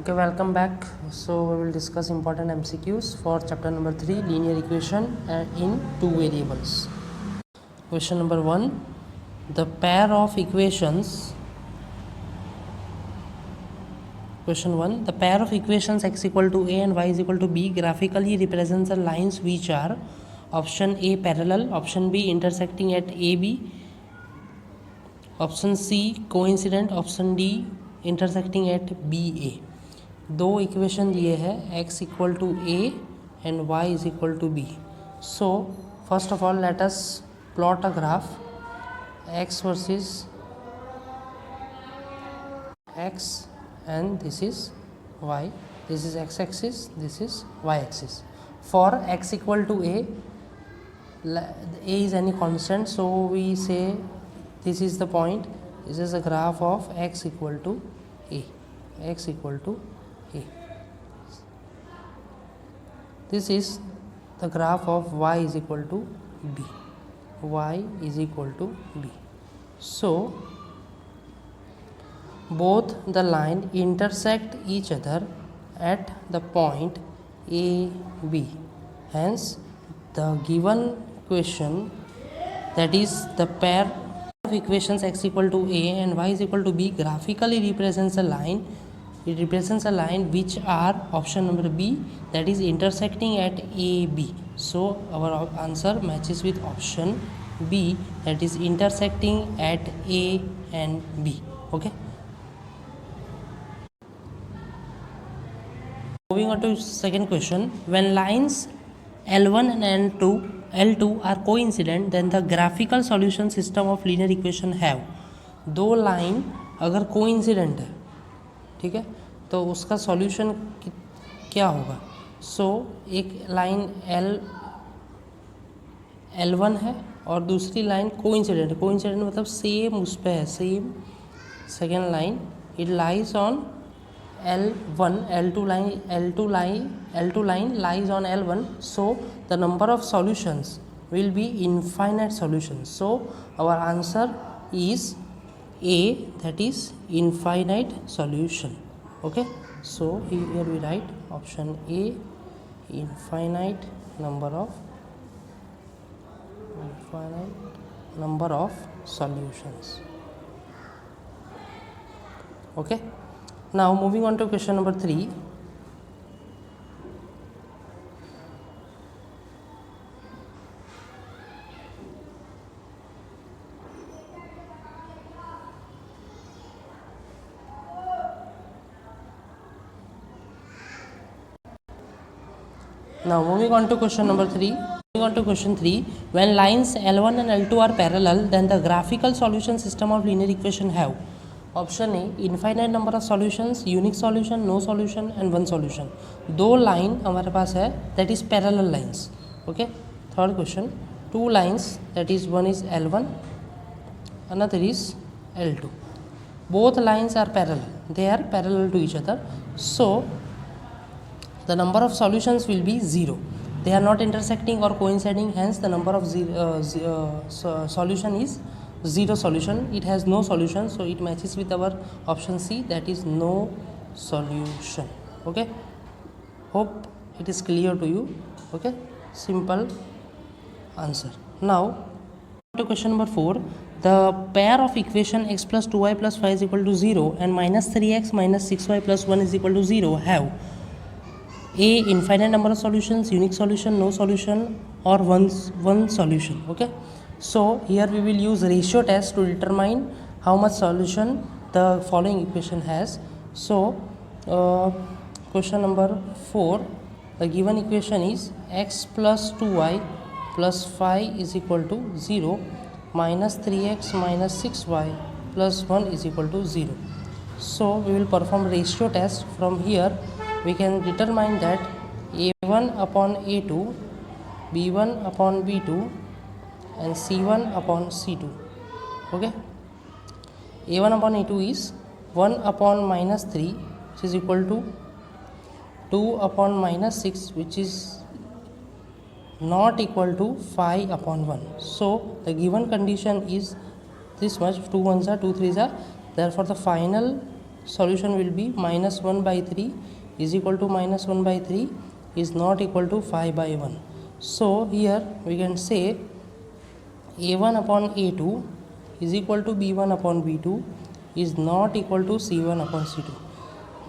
Okay, welcome back. So we will discuss important MCQs for chapter number 3, linear equation in two variables. Question number 1, the pair of equations. Question 1, the pair of equations x equal to a and y is equal to b graphically represents the lines which are option A parallel, option B intersecting at AB, option C coincident, option D intersecting at BA. दो equation दिए हैं x equal to a and y is equal to b. So first of all let us plot a graph x versus x and this is y. This is x axis, this is y axis. For x equal to a is any constant, so we say this is the point. This is a graph of x equal to a, x equal to a. This is the graph of y is equal to b, y is equal to b. So both the line intersect each other at the point a b. Hence the given equation, that is the pair of equations x equal to a and y is equal to b, graphically represents a line. It represents a line which are option number B, that is intersecting at AB. So our answer matches with option B, that is intersecting at A and B. Okay. Moving on to second question. When lines L1 and L2 are coincident, then the graphical solution system of linear equation have. दो line अगर coincident है, ठीक है, तो उसका solution क्या होगा. सो एक लाइन L1 है और दूसरी लाइन कोइंसिडेंट. कोइंसिडेंट मतलब सेम उस पर है, same second line. It lies on L1, L2 line lies on L1. So the number of solutions will be infinite solutions. So our answer is A, that is infinite solution. Okay, so here we write option A, infinite number of solutions. Okay, now moving on to question number 3. Now moving on to question number 3. When lines L1 and L2 are parallel, then the graphical solution system of linear equation have. Option A, infinite number of solutions, unique solution, no solution and one solution. दो line हमारे पास है, that is parallel lines. Okay. Third question, two lines, that is one is L1, another is L2. Both lines are parallel, they are parallel to each other. So the number of solutions will be 0. They are not intersecting or coinciding, hence the number of solution is 0 solution. It has no solution, so it matches with our option C, that is no solution. Okay, hope it is clear to you. Okay, simple answer. Now to question number 4. The pair of equation x plus 2y plus 5 is equal to 0 and minus 3x minus 6y plus 1 is equal to 0 have A, infinite number of solutions, unique solution, no solution or one solution. Okay, so here we will use ratio test to determine how much solution the following equation has. So question number 4, the given equation is x plus 2y plus 5 is equal to 0 minus 3x minus 6y plus 1 is equal to 0. So we will perform ratio test. From here we can determine that A1 upon A2, B1 upon B2 and C1 upon C2. Okay, A1 upon A2 is 1 upon minus 3, which is equal to 2 upon minus 6, which is not equal to 5 upon 1. So the given condition is this much, 2 1s are 2 3s are, therefore the final solution will be minus 1 by 3 is equal to minus 1 by 3 is not equal to 5 by 1. So here we can say a1 upon a2 is equal to b1 upon b2 is not equal to c1 upon c2.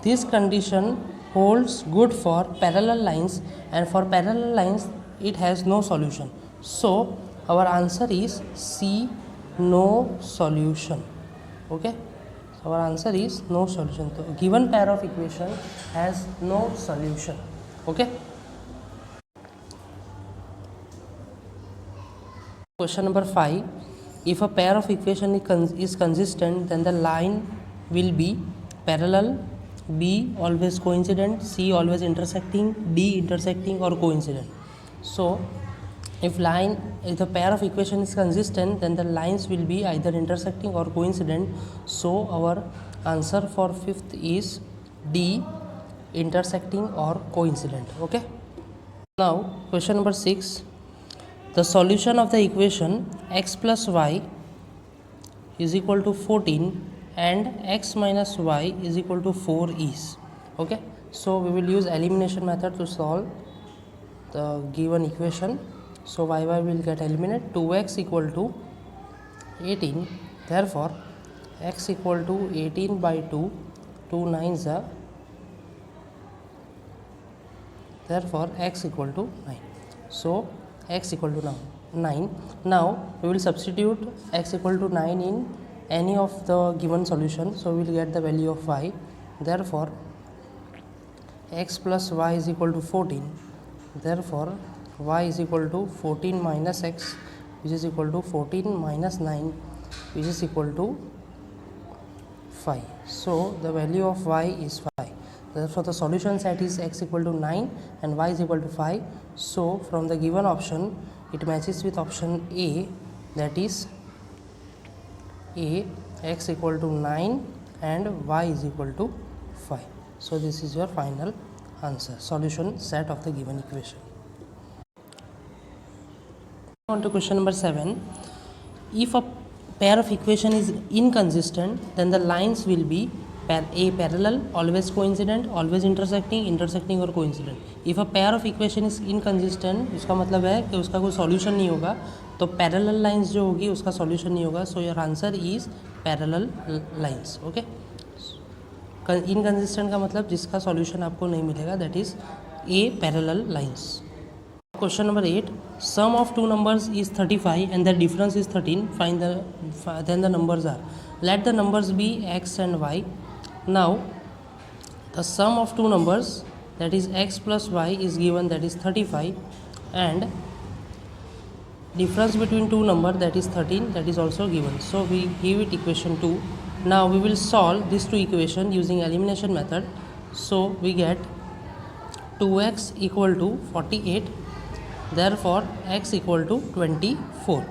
This condition holds good for parallel lines, and for parallel lines it has no solution. So our answer is C, no solution. Okay, so our answer is no solution. So given pair of equation has no solution. Okay. Question number 5. If a pair of equation is consistent, then the line will be parallel, B always coincident, C always intersecting, D intersecting or coincident. So if the pair of equation is consistent, then the lines will be either intersecting or coincident. So our answer for fifth is D, intersecting or coincident. Okay. Now question number 6. The solution of the equation x plus y is equal to 14 and x minus y is equal to 4 is. Okay, so we will use elimination method to solve the given equation. So y will get eliminated. 2x equal to 18, therefore x equal to 18 by 2, 2 9s are, therefore x equal to 9. So x equal to 9. Now we will substitute x equal to 9 in any of the given solution. So we will get the value of y. Therefore x plus y is equal to 14. Therefore y is equal to 14 minus x, which is equal to 14 minus 9, which is equal to 5. So the value of y is 5. Therefore the solution set is x equal to 9 and y is equal to 5. So from the given option it matches with option A, that is A, x equal to 9 and y is equal to 5. So this is your final answer, solution set of the given equation. On to question number 7. If a pair of equation is inconsistent, then the lines will be A parallel, always coincident, always intersecting और coincident. If a pair of equation is inconsistent, उसका मतलब है कि उसका कोई solution नहीं होगा, तो parallel lines जो होगी उसका solution नहीं होगा. So your answer is parallel lines. Okay. Inconsistent का मतलब जिसका solution आपको नहीं मिलेगा, that is A parallel lines. Question number 8. Sum of two numbers is 35 and the difference is 13. Then the numbers are. Let the numbers be x and y. Now the sum of two numbers, that is x plus y, is given, that is 35, and difference between two numbers, that is 13, that is also given. So we give it equation 2. Now we will solve these two equations using elimination method. So we get 2x equal to 48, therefore x equal to 24.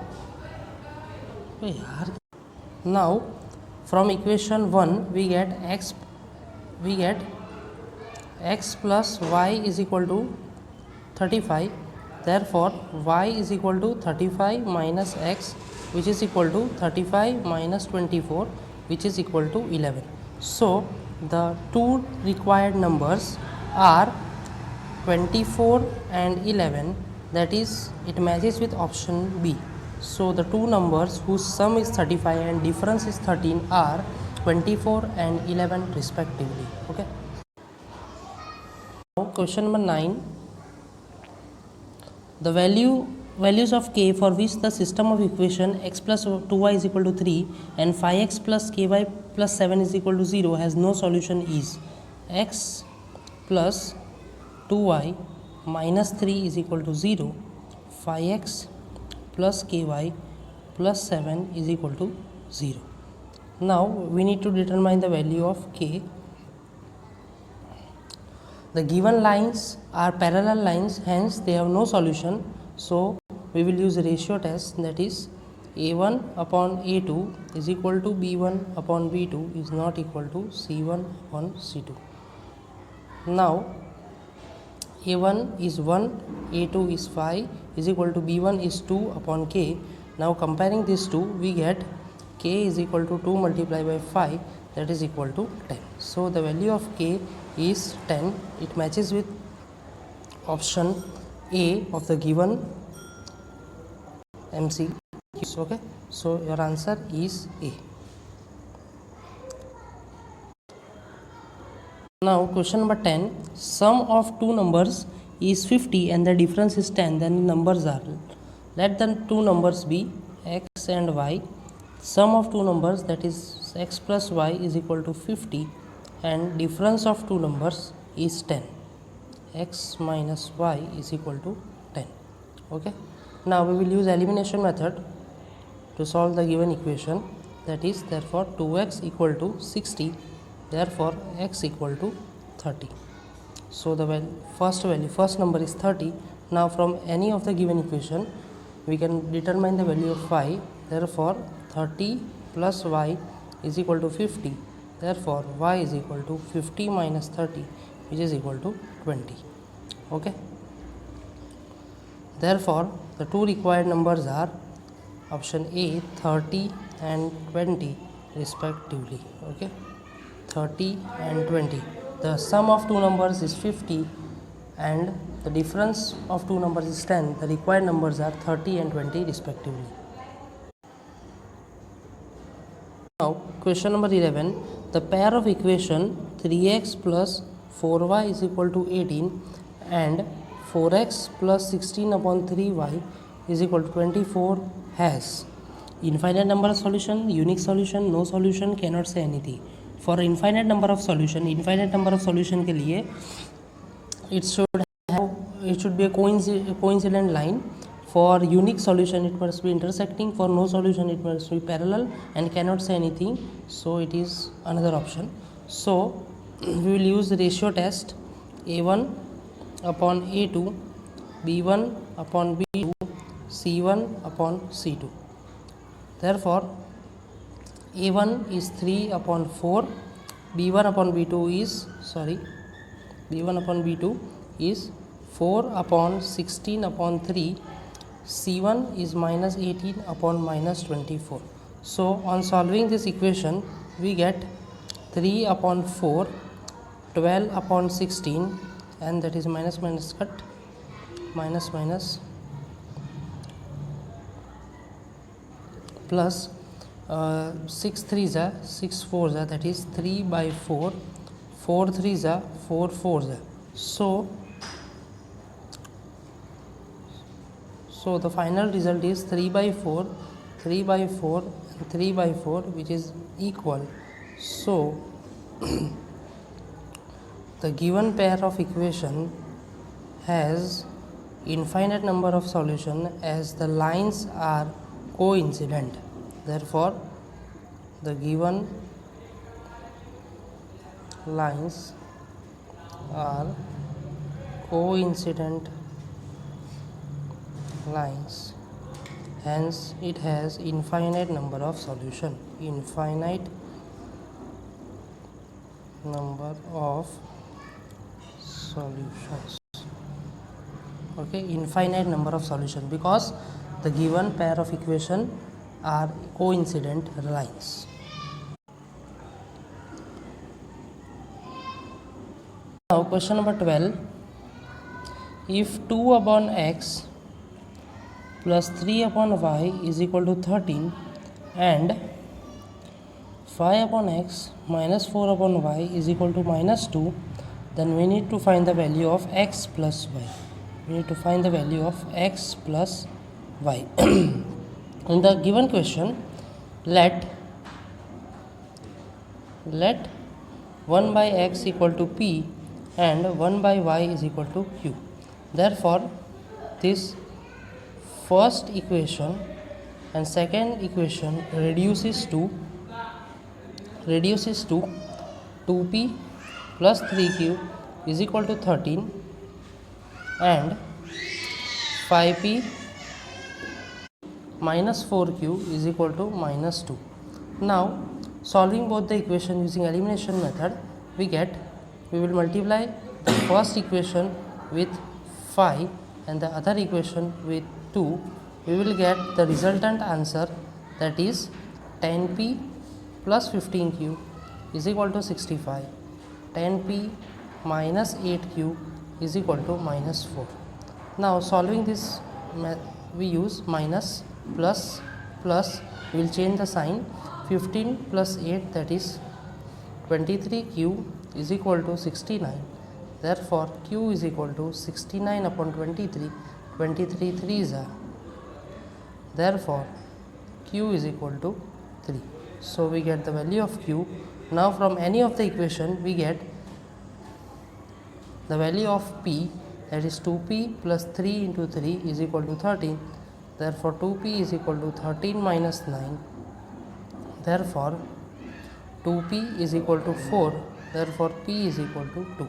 Now from equation 1 we get x plus y is equal to 35, therefore y is equal to 35 minus x, which is equal to 35 minus 24, which is equal to 11. So the two required numbers are 24 and 11, that is it matches with option B. So the two numbers whose sum is 35 and difference is 13 are 24 and 11 respectively. Okay. Now question number 9. The values of k for which the system of equation x plus 2y is equal to 3 and 5x plus ky plus 7 is equal to 0 has no solution is x plus 2y minus 3 is equal to 0, 5x plus ky plus 7 is equal to 0. Now we need to determine the value of k. The given lines are parallel lines, hence they have no solution. So we will use a ratio test, that is a1 upon a2 is equal to b1 upon b2 is not equal to c1 upon c2. Now a1 is 1, a2 is 5 is equal to b1 is 2 upon k. Now comparing these two, we get k is equal to 2 multiplied by 5, that is equal to 10. So the value of k is 10. It matches with option A of the given MCQ. Okay, so your answer is A. Now question number 10, sum of two numbers is 50 and the difference is 10, then the numbers are, let the two numbers be x and y. Sum of two numbers, that is x plus y, is equal to 50 and difference of two numbers is 10. X minus y is equal to 10. Okay, now we will use elimination method to solve the given equation, that is therefore 2x equal to 60, therefore x equal to 30. So the first number is 30. Now from any of the given equation we can determine the value of y, therefore 30 plus y is equal to 50, therefore y is equal to 50 minus 30, which is equal to 20. Okay, therefore the two required numbers are option A 30 and 20 respectively. Okay, 30 and 20. The sum of two numbers is 50 and the difference of two numbers is 10. The required numbers are 30 and 20 respectively. Now question number 11, the pair of equation 3x plus 4y is equal to 18 and 4x plus 16 upon 3y is equal to 24 has infinite number of solution, unique solution, no solution, cannot say anything. For infinite number of solution के लिए it should be a coincident line. For unique solution it must be intersecting. For no solution it must be parallel and cannot say anything, so it is another option. So we will use the ratio test, a1 upon a2, b1 upon b2, c1 upon c2. Therefore a1 is 3 upon 4, b1 upon b2 is 4 upon 16 upon 3, c1 is minus 18 upon minus 24. So on solving this equation we get 3 upon 4, 12 upon 16, and that is minus cut, minus plus 6 3s are 6 4s are, that is 3 by 4, 4 3s are 4 4s are. So the final result is 3 by 4, 3 by 4 and 3 by 4, which is equal. So the given pair of equation has infinite number of solution as the lines are coincident. Therefore the given lines are coincident lines, hence it has infinite number of solution. Infinite number of solutions. Okay, infinite number of solution because the given pair of equation are coincident lines. Now question number 12, if 2 upon x plus 3 upon y is equal to 13 and 5 upon x minus 4 upon y is equal to minus 2, then we need to find the value of x plus y. We need to find the value of x plus y. In the given question, let 1 by x equal to p and 1 by y is equal to q. Therefore this first equation and second equation reduces to 2p plus 3q is equal to 13 and 5p minus 4q is equal to minus 2. Now solving both the equation using elimination method, we will multiply the first equation with 5 and the other equation with 2. We will get the resultant answer, that is 10p plus 15q is equal to 65. 10p minus 8q is equal to minus 4. Now solving this, we use minus plus plus, we will change the sign. 15 plus 8, that is 23q is equal to 69. Therefore q is equal to 69 upon 23. 23 3s are. Therefore q is equal to 3. So we get the value of q. Now from any of the equation we get the value of p, that is 2p plus 3 into 3 is equal to 13. Therefore 2p is equal to 13 minus 9. Therefore 2p is equal to 4. Therefore p is equal to 2.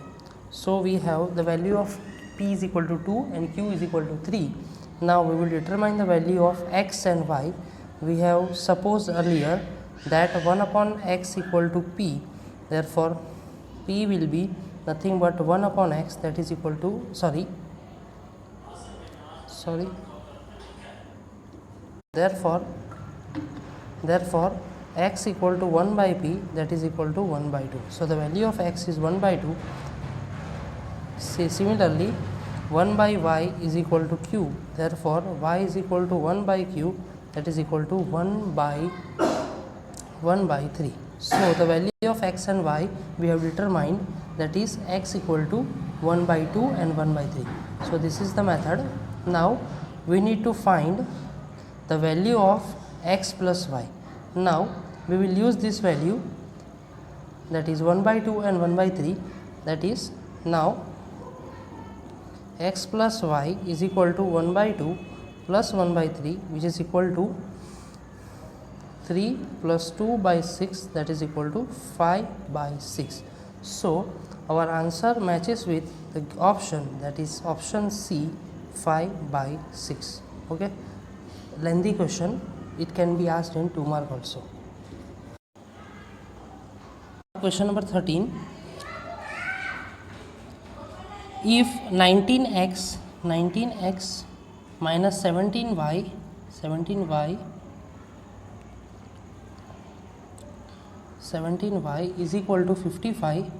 So we have the value of p is equal to 2 and q is equal to 3. Now we will determine the value of x and y. We have supposed earlier that 1 upon x equal to p. Therefore p will be nothing but 1 upon x, that is equal to therefore x equal to 1 by p, that is equal to 1 by 2. So the value of x is 1 by 2. Similarly 1 by y is equal to q. Therefore y is equal to 1 by q, that is equal to 1 by 3. So the value of x and y we have determined, that is x equal to 1 by 2 and 1 by 3. So this is the method. Now we need to find the value of x plus y. Now we will use this value, that is 1 by 2 and 1 by 3. That is, now x plus y is equal to 1 by 2 plus 1 by 3, which is equal to 3 plus 2 by 6, that is equal to 5 by 6. So our answer matches with the option, that is option C, 5 by 6. Okay, lengthy question, it can be asked in 2 mark also. Question number 13. If 19x minus 17y is equal to 55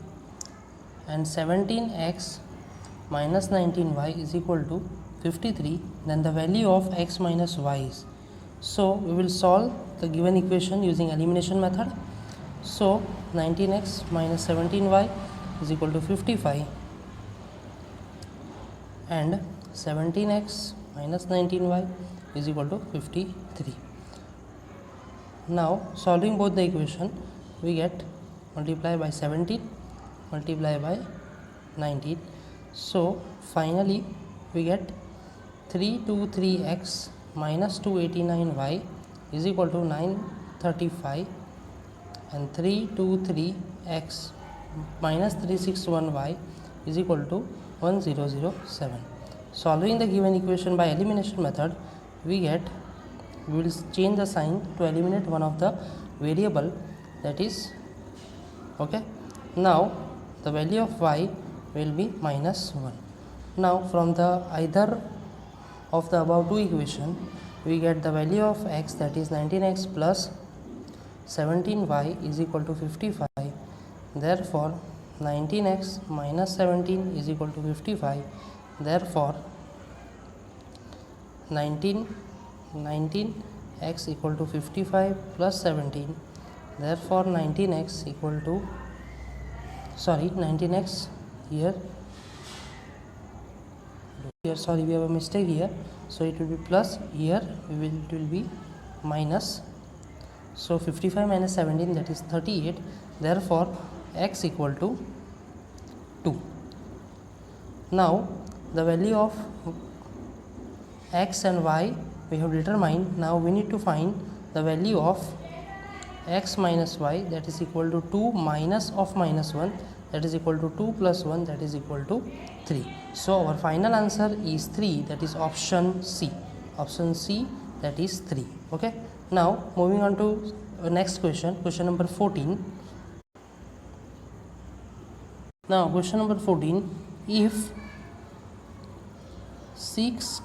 and 17x minus 19y is equal to 53, then the value of x minus y is. So we will solve the given equation using elimination method. So 19x minus 17y is equal to 55 and 17x minus 19y is equal to 53. Now solving both the equation, we get multiply by 17, multiply by 19. So finally we get 323x minus 289y is equal to 935 and 323x minus 361y is equal to 1007. Solving the given equation by elimination method, we will change the sign to eliminate one of the variable, that is okay. Now the value of y will be minus 1. Now from the either of the above two equation, we get the value of x, that is 19x plus 17y is equal to 55. Therefore 19x minus 17 is equal to 55. Therefore 19x equal to 55 plus 17. Therefore 19x equal to 19x here sorry, we have a mistake here. So it will be plus, here it will be minus. So 55 minus 17, that is 38. Therefore x equal to 2. Now the value of x and y we have determined. Now we need to find the value of x minus y, that is equal to 2 minus of minus 1, that is equal to 2 plus 1, that is equal to 3. So our final answer is 3, that is option C. Option C, that is 3. Okay. Now moving on to next question, question number 14. Now question number 14. If 6,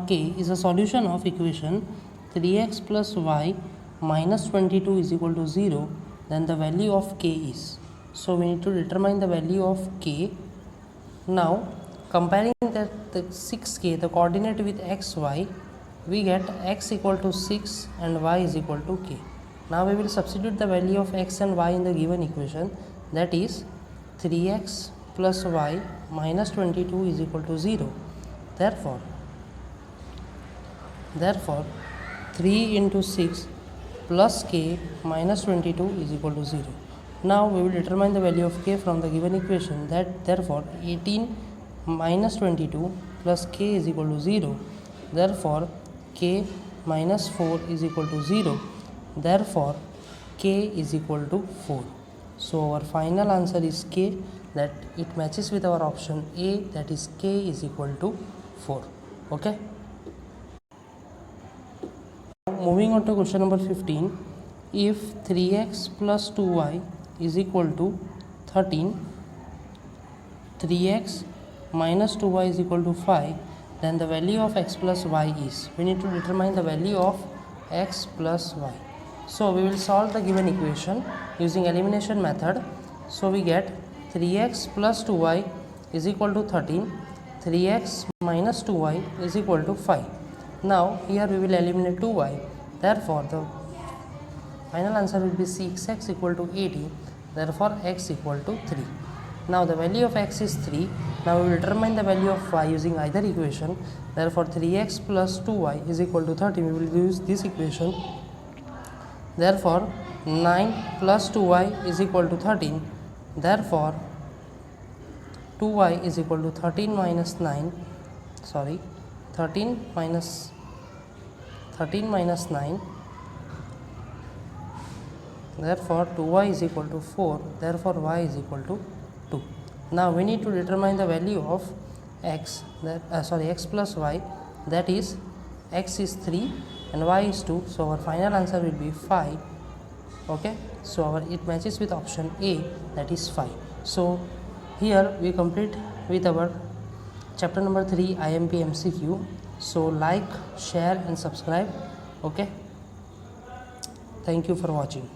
k is a solution of equation 3x plus y minus 22 is equal to 0, then the value of k is. So we need to determine the value of k. Now comparing the 6k, the coordinate with x, y, we get x equal to 6 and y is equal to k. Now we will substitute the value of x and y in the given equation, that is 3x plus y minus 22 is equal to 0. Therefore 3 into 6 plus k minus 22 is equal to 0. Now we will determine the value of k from the given equation, that therefore 18 minus 22 plus k is equal to 0. Therefore k minus 4 is equal to 0. Therefore k is equal to 4. So our final answer is k, that it matches with our option A, that is k is equal to 4. Okay. Moving on to question number 15. If 3x plus 2y is equal to 13, 3x minus 2y is equal to 5, then the value of x plus y is. We need to determine the value of x plus y. So we will solve the given equation using elimination method. So we get 3x plus 2y is equal to 13, 3x minus 2y is equal to 5. Now here we will eliminate 2y, therefore the final answer will be 6x equal to 80, therefore x equal to 3. Now the value of x is 3. Now we will determine the value of y using either equation, therefore 3x plus 2y is equal to 30. We will use this equation, therefore 9 plus 2y is equal to 13, therefore 2y is equal to 13 minus 9, 13 minus 9, therefore 2y is equal to 4, therefore y is equal to 2. Now we need to determine the value of x, x plus y, that is x is 3 and y is 2, so our final answer will be 5. Okay, so it matches with option A, that is 5. So here we complete with our chapter number 3 IMP MCQ. So like, share and subscribe. Okay, thank you for watching.